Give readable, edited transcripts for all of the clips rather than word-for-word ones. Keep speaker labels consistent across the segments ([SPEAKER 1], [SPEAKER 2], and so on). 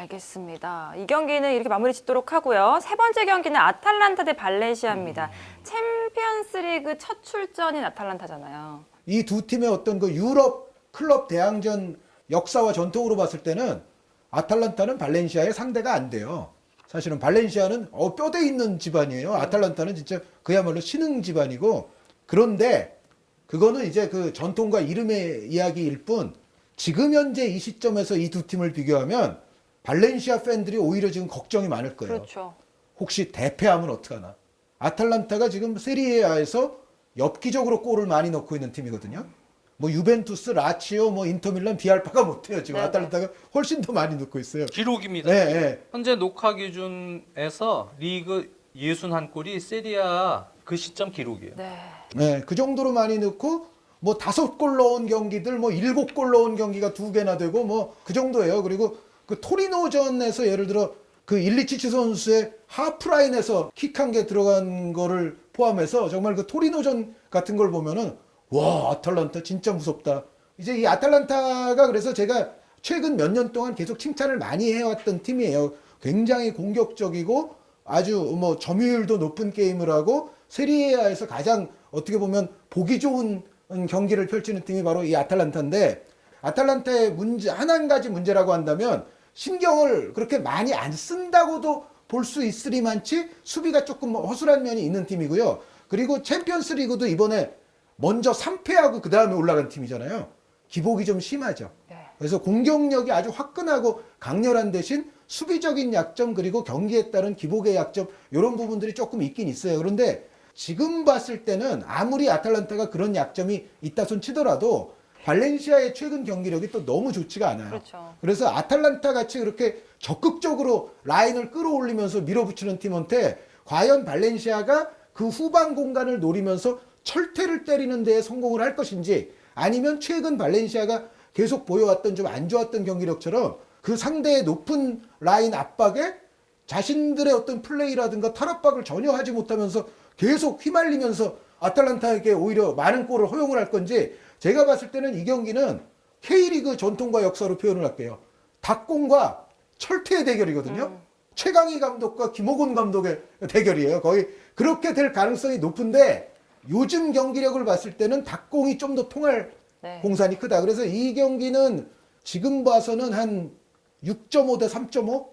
[SPEAKER 1] 알겠습니다. 이 경기는 이렇게 마무리 짓도록 하고요. 세 번째 경기는 아탈란타 대 발렌시아입니다. 챔피언스리그 첫 출전인 아탈란타잖아요.
[SPEAKER 2] 이 두 팀의 어떤 그 유럽 클럽 대항전 역사와 전통으로 봤을 때는 아탈란타는 발렌시아의 상대가 안 돼요. 사실은 발렌시아는 뼈대 있는 집안이에요. 아탈란타는 진짜 그야말로 신흥 집안이고, 그런데 그거는 이제 그 전통과 이름의 이야기일 뿐, 지금 현재 이 시점에서 이 두 팀을 비교하면 발렌시아 팬들이 오히려 지금 걱정이 많을 거예요.
[SPEAKER 1] 그렇죠.
[SPEAKER 2] 혹시 대패하면 어떡하나. 아탈란타가 지금 세리에아에서 엽기적으로 골을 많이 넣고 있는 팀이거든요. 뭐 유벤투스, 라치오, 뭐 인터밀란, 비알파가 못해요. 지금
[SPEAKER 1] 네네.
[SPEAKER 2] 아탈란타가 훨씬 더 많이 넣고 있어요.
[SPEAKER 3] 기록입니다.
[SPEAKER 2] 네, 네.
[SPEAKER 3] 현재 녹화 기준에서 리그 61골이 세리아 그 시점 기록이에요.
[SPEAKER 1] 네.
[SPEAKER 2] 네, 그 정도로 많이 넣고 뭐 5골 넣은 경기들, 뭐 7골 넣은 경기가 2개나 되고 뭐 그 정도예요. 그리고 그 토리노전에서 예를 들어 그 일리치치 선수의 하프라인에서 킥 한 개 들어간 거를 포함해서 정말 그 토리노전 같은 걸 보면은 와, 아탈란타 진짜 무섭다. 이제 이 아탈란타가 그래서 제가 최근 몇 년 동안 계속 칭찬을 많이 해왔던 팀이에요. 굉장히 공격적이고 아주 뭐 점유율도 높은 게임을 하고 세리에아에서 가장 어떻게 보면 보기 좋은 경기를 펼치는 팀이 바로 이 아탈란타인데, 아탈란타의 문제, 한 가지 문제라고 한다면 신경을 그렇게 많이 안 쓴다고도 볼 수 있으리만치 수비가 조금 허술한 면이 있는 팀이고요. 그리고 챔피언스 리그도 이번에 먼저 3패하고 그 다음에 올라간 팀이잖아요. 기복이 좀 심하죠.
[SPEAKER 1] 네.
[SPEAKER 2] 그래서 공격력이 아주 화끈하고 강렬한 대신 수비적인 약점, 그리고 경기에 따른 기복의 약점, 이런 부분들이 조금 있긴 있어요. 그런데 지금 봤을 때는 아무리 아탈란타가 그런 약점이 있다 손 치더라도 발렌시아의 최근 경기력이 또 너무 좋지가 않아요.
[SPEAKER 1] 그렇죠.
[SPEAKER 2] 그래서 아탈란타 같이 그렇게 적극적으로 라인을 끌어올리면서 밀어붙이는 팀한테 과연 발렌시아가 그 후방 공간을 노리면서 철퇴를 때리는 데에 성공을 할 것인지, 아니면 최근 발렌시아가 계속 보여왔던 좀 안 좋았던 경기력처럼 그 상대의 높은 라인 압박에 자신들의 어떤 플레이라든가 탈압박을 전혀 하지 못하면서 계속 휘말리면서 아탈란타에게 오히려 많은 골을 허용을 할 건지, 제가 봤을 때는 이 경기는 K리그 전통과 역사로 표현을 할게요. 닭공과 철퇴의 대결이거든요. 최강희 감독과 김호곤 감독의 대결이에요. 거의 그렇게 될 가능성이 높은데, 요즘 경기력을 봤을 때는 닭공이 좀 더 통할
[SPEAKER 1] 네.
[SPEAKER 2] 공산이 크다. 그래서 이 경기는 지금 봐서는 한 6.5 대 3.5?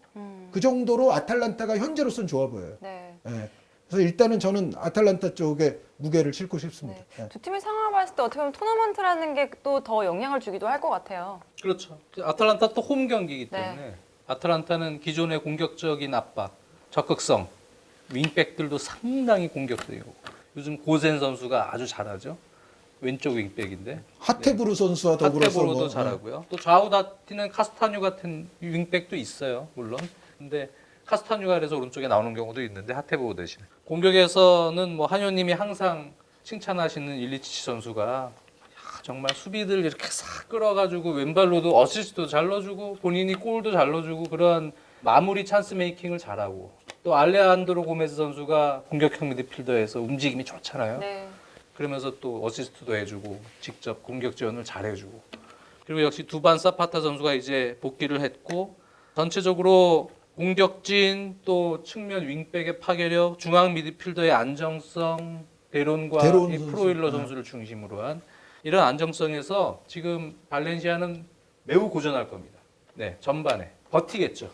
[SPEAKER 2] 그 정도로 아탈란타가 현재로서는 좋아 보여요.
[SPEAKER 1] 네.
[SPEAKER 2] 예. 그래서 일단은 저는 아탈란타 쪽에 무게를 싣고 싶습니다.
[SPEAKER 1] 네.
[SPEAKER 2] 예.
[SPEAKER 1] 두 팀의 상황을 봤을 때 어떻게 보면 토너먼트라는 게 또 더 영향을 주기도 할 것 같아요.
[SPEAKER 3] 그렇죠. 아탈란타 또 홈 경기이기
[SPEAKER 1] 네.
[SPEAKER 3] 때문에 아탈란타는 기존의 공격적인 압박, 적극성, 윙백들도 상당히 공격적이고, 요즘 고센 선수가 아주 잘하죠. 왼쪽 윙백인데
[SPEAKER 2] 하테부르 선수와 더불어서
[SPEAKER 3] 하테보로도
[SPEAKER 2] 뭐,
[SPEAKER 3] 잘하고요. 또 좌우 다티는 카스타뉴 같은 윙백도 있어요, 물론. 근데 카스타뉴가 그래서 오른쪽에 나오는 경우도 있는데 하테보로 대신. 공격에서는 뭐 한효님이 항상 칭찬하시는 일리치치 선수가 정말 수비들 이렇게 싹 끌어가지고 왼발로도 어시스트도 잘 넣어주고 본인이 골도 잘 넣어주고, 그러한 마무리 찬스 메이킹을 잘하고, 또 알레한드로 고메스 선수가 공격형 미드필더에서 움직임이 좋잖아요.
[SPEAKER 1] 네.
[SPEAKER 3] 그러면서 또 어시스트도 해주고 직접 공격 지원을 잘해주고, 그리고 역시 두반 사파타 선수가 이제 복귀를 했고, 전체적으로 공격진, 또 측면 윙백의 파괴력, 중앙 미드필더의 안정성, 데론과
[SPEAKER 2] 데론
[SPEAKER 3] 이
[SPEAKER 2] 선수.
[SPEAKER 3] 프로일러
[SPEAKER 2] 네.
[SPEAKER 3] 선수를 중심으로 한 이런 안정성에서 지금 발렌시아는 매우 고전할 겁니다. 네, 전반에 버티겠죠.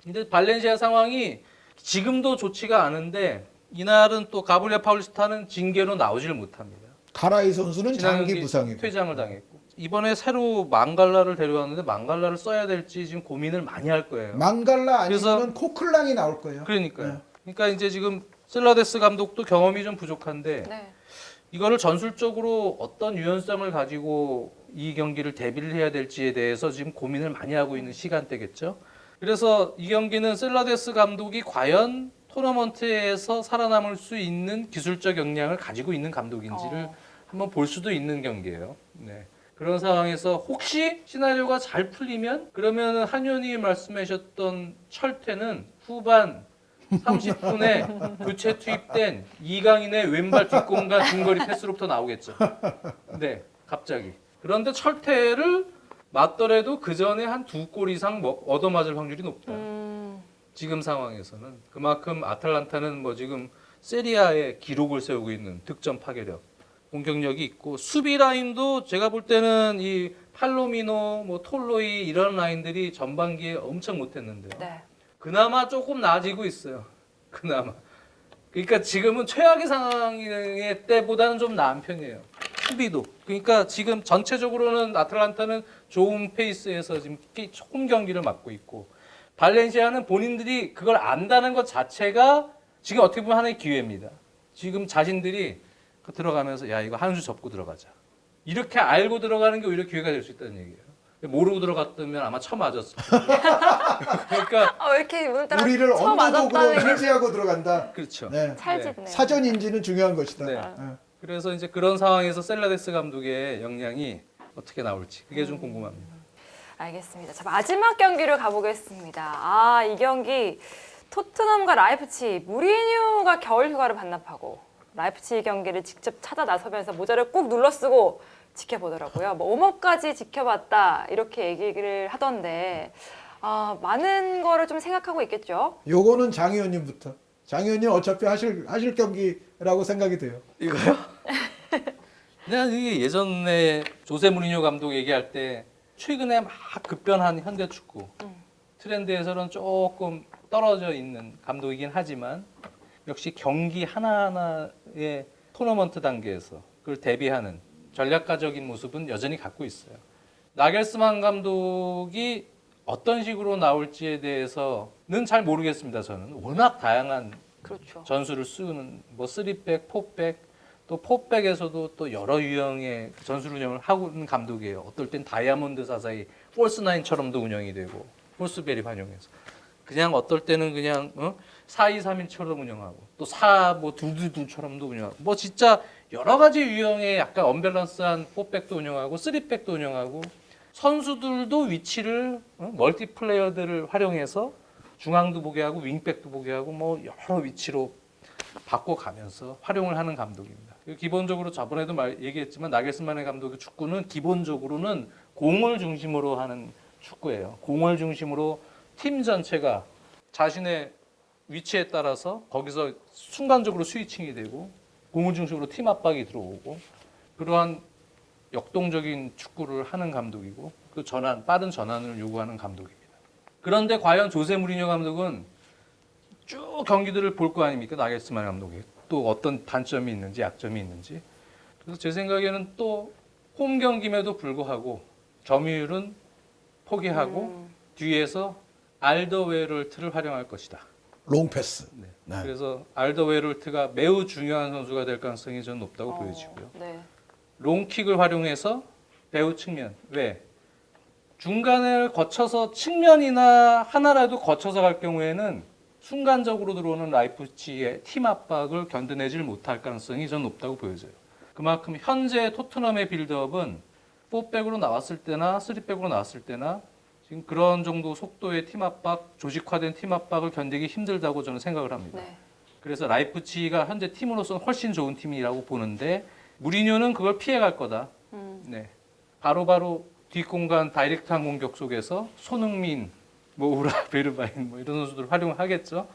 [SPEAKER 3] 근데 발렌시아 상황이 지금도 좋지가 않은데, 이날은 또 가브리엘 파울리스타는 징계로 나오질 못합니다.
[SPEAKER 2] 가라이 선수는
[SPEAKER 3] 지난
[SPEAKER 2] 장기
[SPEAKER 3] 경기
[SPEAKER 2] 부상이고.
[SPEAKER 3] 퇴장을 당했고, 이번에 새로 망갈라를 데려왔는데 망갈라를 써야 될지 지금 고민을 많이 할 거예요.
[SPEAKER 2] 망갈라
[SPEAKER 3] 그래서-
[SPEAKER 2] 아니면 코클랑이 나올 거예요.
[SPEAKER 3] 그러니까요.
[SPEAKER 2] 네.
[SPEAKER 3] 그러니까 이제 지금 셀라데스 감독도 경험이 좀 부족한데,
[SPEAKER 1] 네.
[SPEAKER 3] 이거를 전술적으로 어떤 유연성을 가지고 이 경기를 대비를 해야 될지에 대해서 지금 고민을 많이 하고 있는 시간대겠죠. 그래서 이 경기는 셀라데스 감독이 과연 토너먼트에서 살아남을 수 있는 기술적 역량을 가지고 있는 감독인지를 한번 볼 수도 있는 경기예요. 네. 그런 상황에서 혹시 시나리오가 잘 풀리면, 그러면 한현이 말씀하셨던 철퇴는 후반 30분에 교체 투입된 이강인의 왼발 뒷공간 중거리 패스로부터 나오겠죠. 네, 갑자기. 그런데 철퇴를 맞더라도 그 전에 한 2골 이상 얻어맞을 확률이 높다. 지금 상황에서는 그만큼 아탈란타는 뭐 지금 세리아의 기록을 세우고 있는 득점 파괴력, 공격력이 있고 수비 라인도 제가 볼 때는 이 팔로미노, 뭐 톨로이 이런 라인들이 전반기에 엄청 못했는데요.
[SPEAKER 1] 네.
[SPEAKER 3] 그나마 조금 나아지고 있어요. 그나마. 그러니까 지금은 최악의 상황의 때보다는 좀 나은 편이에요. 수비도. 그러니까 지금 전체적으로는 아틀란타는 좋은 페이스에서 지금 홈 경기를 맡고 있고 발렌시아는 본인들이 그걸 안다는 것 자체가 지금 어떻게 보면 하나의 기회입니다. 지금 자신들이 들어가면서 야 이거 한 수 접고 들어가자. 이렇게 알고 들어가는 게 오히려 기회가 될 수 있다는 얘기예요. 모르고 들어갔다면 아마 쳐맞았을 거예요. 그러니까
[SPEAKER 1] 왜 이렇게 오늘따라
[SPEAKER 2] 우리를
[SPEAKER 1] 처음
[SPEAKER 2] 언더독으로
[SPEAKER 1] 맞았다는 게
[SPEAKER 2] 인지하고 들어간다.
[SPEAKER 3] 그렇죠.
[SPEAKER 2] 네.
[SPEAKER 1] 찰지네요.
[SPEAKER 2] 사전 인지는 중요한 것이다.
[SPEAKER 3] 네.
[SPEAKER 2] 네.
[SPEAKER 3] 그래서 이제 그런 상황에서 셀라데스 감독의 역량이 어떻게 나올지 그게 좀 궁금합니다.
[SPEAKER 1] 알겠습니다. 자, 마지막 경기를 가보겠습니다. 이 경기 토트넘과 라이프치히 무리뉴가 겨울 휴가를 반납하고 라이프치히 경기를 직접 찾아 나서면서 모자를 꾹 눌러쓰고 지켜보더라고요. 뭐 웜업까지 지켜봤다 이렇게 얘기를 하던데 많은 거를 좀 생각하고 있겠죠.
[SPEAKER 2] 요거는 장 의원님부터. 장 의원님 어차피 하실 경기라고 생각이 돼요.
[SPEAKER 3] 이거요? 내가 이게 예전에 조세 무리뉴 감독 얘기할 때 최근에 막 급변한 현대 축구 트렌드에서는 조금 떨어져 있는 감독이긴 하지만 역시 경기 하나하나의 토너먼트 단계에서 그걸 대비하는 전략가적인 모습은 여전히 갖고 있어요. 나겔스만 감독이 어떤 식으로 나올지에 대해서는 잘 모르겠습니다. 저는 워낙 다양한
[SPEAKER 1] 그렇죠.
[SPEAKER 3] 전술을 쓰는 뭐 3백, 4백 또 4백에서도 또 여러 유형의 전술 운영을 하고 있는 감독이에요. 어떨 땐 다이아몬드 사사이 폴스9처럼도 운영이 되고 폴스베리 반영해서 그냥 어떨 때는 그냥 4-2-3-1처럼 운영하고 또 4-2-2-2처럼도 운영하고 뭐 진짜 여러 가지 유형의 약간 언밸런스한 4백도 운영하고 3백도 운영하고 선수들도 위치를 멀티플레이어들을 활용해서 중앙도 보게 하고 윙백도 보게 하고 뭐 여러 위치로 바꿔가면서 활용을 하는 감독입니다. 기본적으로 저번에도 얘기했지만 나겔스만의 감독의 축구는 기본적으로는 공을 중심으로 하는 축구예요. 공을 중심으로 팀 전체가 자신의 위치에 따라서 거기서 순간적으로 스위칭이 되고 공을 중심으로 팀 압박이 들어오고 그러한 역동적인 축구를 하는 감독이고 그 빠른 전환을 요구하는 감독입니다. 그런데 과연 조세 무리뉴 감독은 쭉 경기들을 볼 거 아닙니까? 나겔스만 감독이 또 어떤 단점이 있는지 약점이 있는지 그래서 제 생각에는 또 홈 경기임에도 불구하고 점유율은 포기하고 뒤에서 알더웨럴트를 활용할 것이다.
[SPEAKER 2] 롱패스.
[SPEAKER 3] 네.
[SPEAKER 2] 네.
[SPEAKER 3] 그래서 알더웨럴트가 매우 중요한 선수가 될 가능성이 저는 높다고 보여지고요.
[SPEAKER 1] 네.
[SPEAKER 3] 롱킥을 활용해서 배우 측면 왜 중간을 거쳐서 측면이나 하나라도 거쳐서 갈 경우에는 순간적으로 들어오는 라이프치히의 팀 압박을 견뎌내질 못할 가능성이 저는 높다고 보여져요. 그만큼 현재 토트넘의 빌드업은 4백으로 나왔을 때나 3백으로 나왔을 때나 지금 그런 정도 속도의 팀 압박, 조직화된 팀 압박을 견디기 힘들다고 저는 생각을 합니다.
[SPEAKER 1] 네.
[SPEAKER 3] 그래서 라이프치히가 현재 팀으로서는 훨씬 좋은 팀이라고 보는데 무리뉴는 그걸 피해갈 거다. 네. 바로바로 뒷공간 다이렉트한 공격 속에서 손흥민, 뭐 우라 베르바인 뭐 이런 선수들을 활용하겠죠.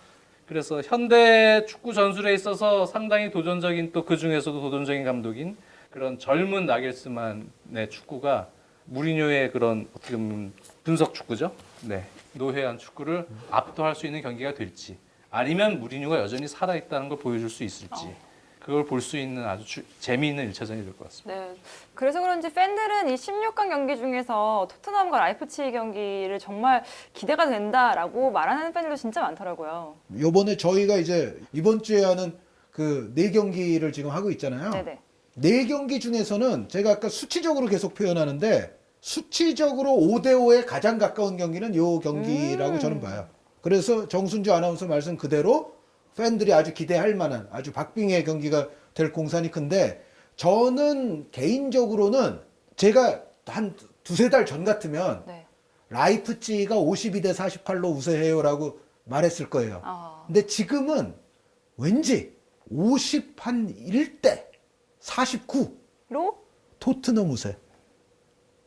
[SPEAKER 3] 그래서 현대 축구 전술에 있어서 상당히 도전적인 또 그 중에서도 도전적인 감독인 그런 젊은 나겔스만의 축구가 무리뉴의 그런 어떻게 보면 분석 축구죠. 네. 노회한 축구를 압도할 수 있는 경기가 될지 아니면 무리뉴가 여전히 살아있다는 걸 보여줄 수 있을지 그걸 볼 수 있는 아주 재미있는 1차전이 될 것 같습니다.
[SPEAKER 1] 네. 그래서 그런지 팬들은 이 16강 경기 중에서 토트넘과 라이프치히 경기를 정말 기대가 된다라고 말하는 팬들도 진짜 많더라고요.
[SPEAKER 2] 요번에 저희가 이제 이번 주에 하는 그 4경기를 지금 하고 있잖아요.
[SPEAKER 1] 네네.
[SPEAKER 2] 4경기 중에서는 제가 아까 수치적으로 계속 표현하는데 수치적으로 5대5에 가장 가까운 경기는 요 경기라고 저는 봐요. 그래서 정순주 아나운서 말씀 그대로 팬들이 아주 기대할 만한 아주 박빙의 경기가 될 공산이 큰데 저는 개인적으로는 제가 한 두세 달 전 같으면
[SPEAKER 1] 네.
[SPEAKER 2] 라이프치히가 52대 48로 우세해요라고 말했을 거예요. 근데 지금은 왠지 51대 49
[SPEAKER 1] 로?
[SPEAKER 2] 토트넘 우세.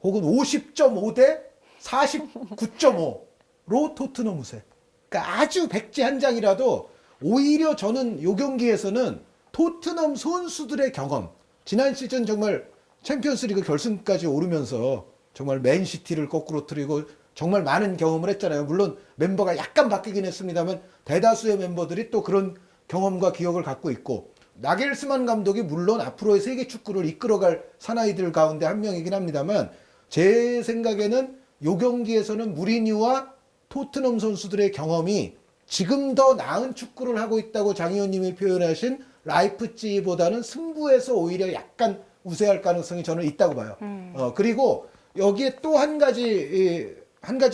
[SPEAKER 2] 혹은 50.5 대 49.5로 토트넘 우세. 그러니까 아주 백지 한 장이라도 오히려 저는 이 경기에서는 토트넘 선수들의 경험, 지난 시즌 정말 챔피언스리그 결승까지 오르면서 정말 맨시티를 거꾸로 틀리고 정말 많은 경험을 했잖아요. 물론 멤버가 약간 바뀌긴 했습니다만 대다수의 멤버들이 또 그런 경험과 기억을 갖고 있고, 나겔스만 감독이 물론 앞으로의 세계 축구를 이끌어갈 사나이들 가운데 한 명이긴 합니다만 제 생각에는 이 경기에서는 무리뉴와 토트넘 선수들의 경험이 지금 더 나은 축구를 하고 있다고 장 의원님이 표현하신 라이프치히보다는 승부에서 오히려 약간 우세할 가능성이 저는 있다고 봐요. 그리고 여기에 또 한 가지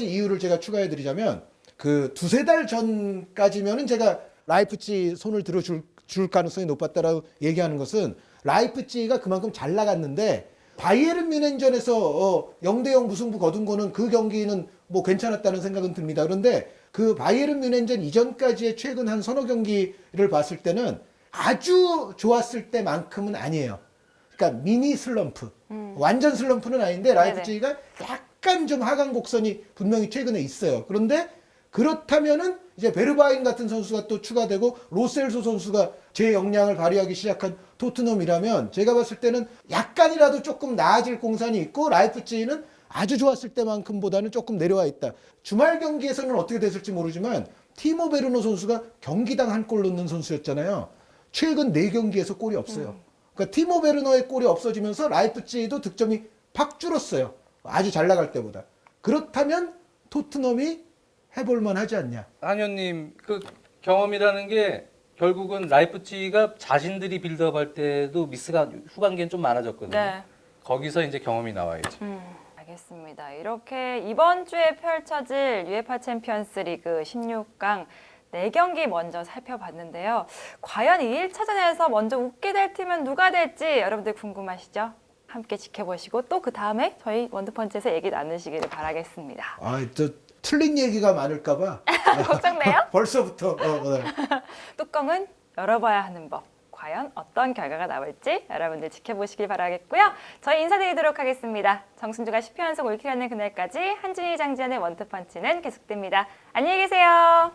[SPEAKER 2] 이유를 제가 추가해 드리자면, 그 두세 달 전까지면은 제가 라이프치히 손을 들어줄 가능성이 높았다라고 얘기하는 것은, 라이프치히가 그만큼 잘 나갔는데 바이에른 뮌헨전에서 0대0 무승부 거둔 거는 그 경기는 뭐 괜찮았다는 생각은 듭니다. 그런데 그 바이에른 뮌헨전 이전까지의 최근 한 서너 경기를 봤을 때는 아주 좋았을 때만큼은 아니에요. 그러니까 미니 슬럼프, 완전 슬럼프는 아닌데 라이프치히가 약간 좀 하강 곡선이 분명히 최근에 있어요. 그런데 그렇다면은 이제 베르바인 같은 선수가 또 추가되고 로셀소 선수가 제 역량을 발휘하기 시작한 토트넘이라면 제가 봤을 때는 약간이라도 조금 나아질 공산이 있고, 라이프치히는 아주 좋았을 때만큼보다는 조금 내려와 있다. 주말 경기에서는 어떻게 됐을지 모르지만 티모 베르노 선수가 경기당 한 골 넣는 선수였잖아요. 최근 4경기에서 골이 없어요. 그러니까 티모 베르노의 골이 없어지면서 라이프치히도 득점이 팍 줄었어요. 아주 잘 나갈 때보다. 그렇다면 토트넘이 해볼만 하지 않냐.
[SPEAKER 3] 한 의원님, 그 경험이라는 게 결국은 라이프치히가 자신들이 빌드업할 때도 미스가 후반기엔 좀 많아졌거든요.
[SPEAKER 1] 네.
[SPEAKER 3] 거기서 이제 경험이 나와야죠.
[SPEAKER 1] 알겠습니다. 이렇게 이번 주에 펼쳐질 UEFA 챔피언스 리그 16강 4경기 먼저 살펴봤는데요. 과연 이 1차전에서 먼저 웃게 될 팀은 누가 될지 여러분들 궁금하시죠? 함께 지켜보시고 또 그 다음에 저희 원투펀치에서 얘기 나누시기를 바라겠습니다.
[SPEAKER 2] 저 틀린 얘기가 많을까봐
[SPEAKER 1] 걱정돼요?
[SPEAKER 2] 벌써부터. 네.
[SPEAKER 1] 뚜껑은 열어봐야 하는 법. 과연 어떤 결과가 나올지 여러분들 지켜보시길 바라겠고요. 저희 인사드리도록 하겠습니다. 정순주가 10회 연속 올킬하는 그날까지 한준희 장지현의 원투펀치는 계속됩니다. 안녕히 계세요.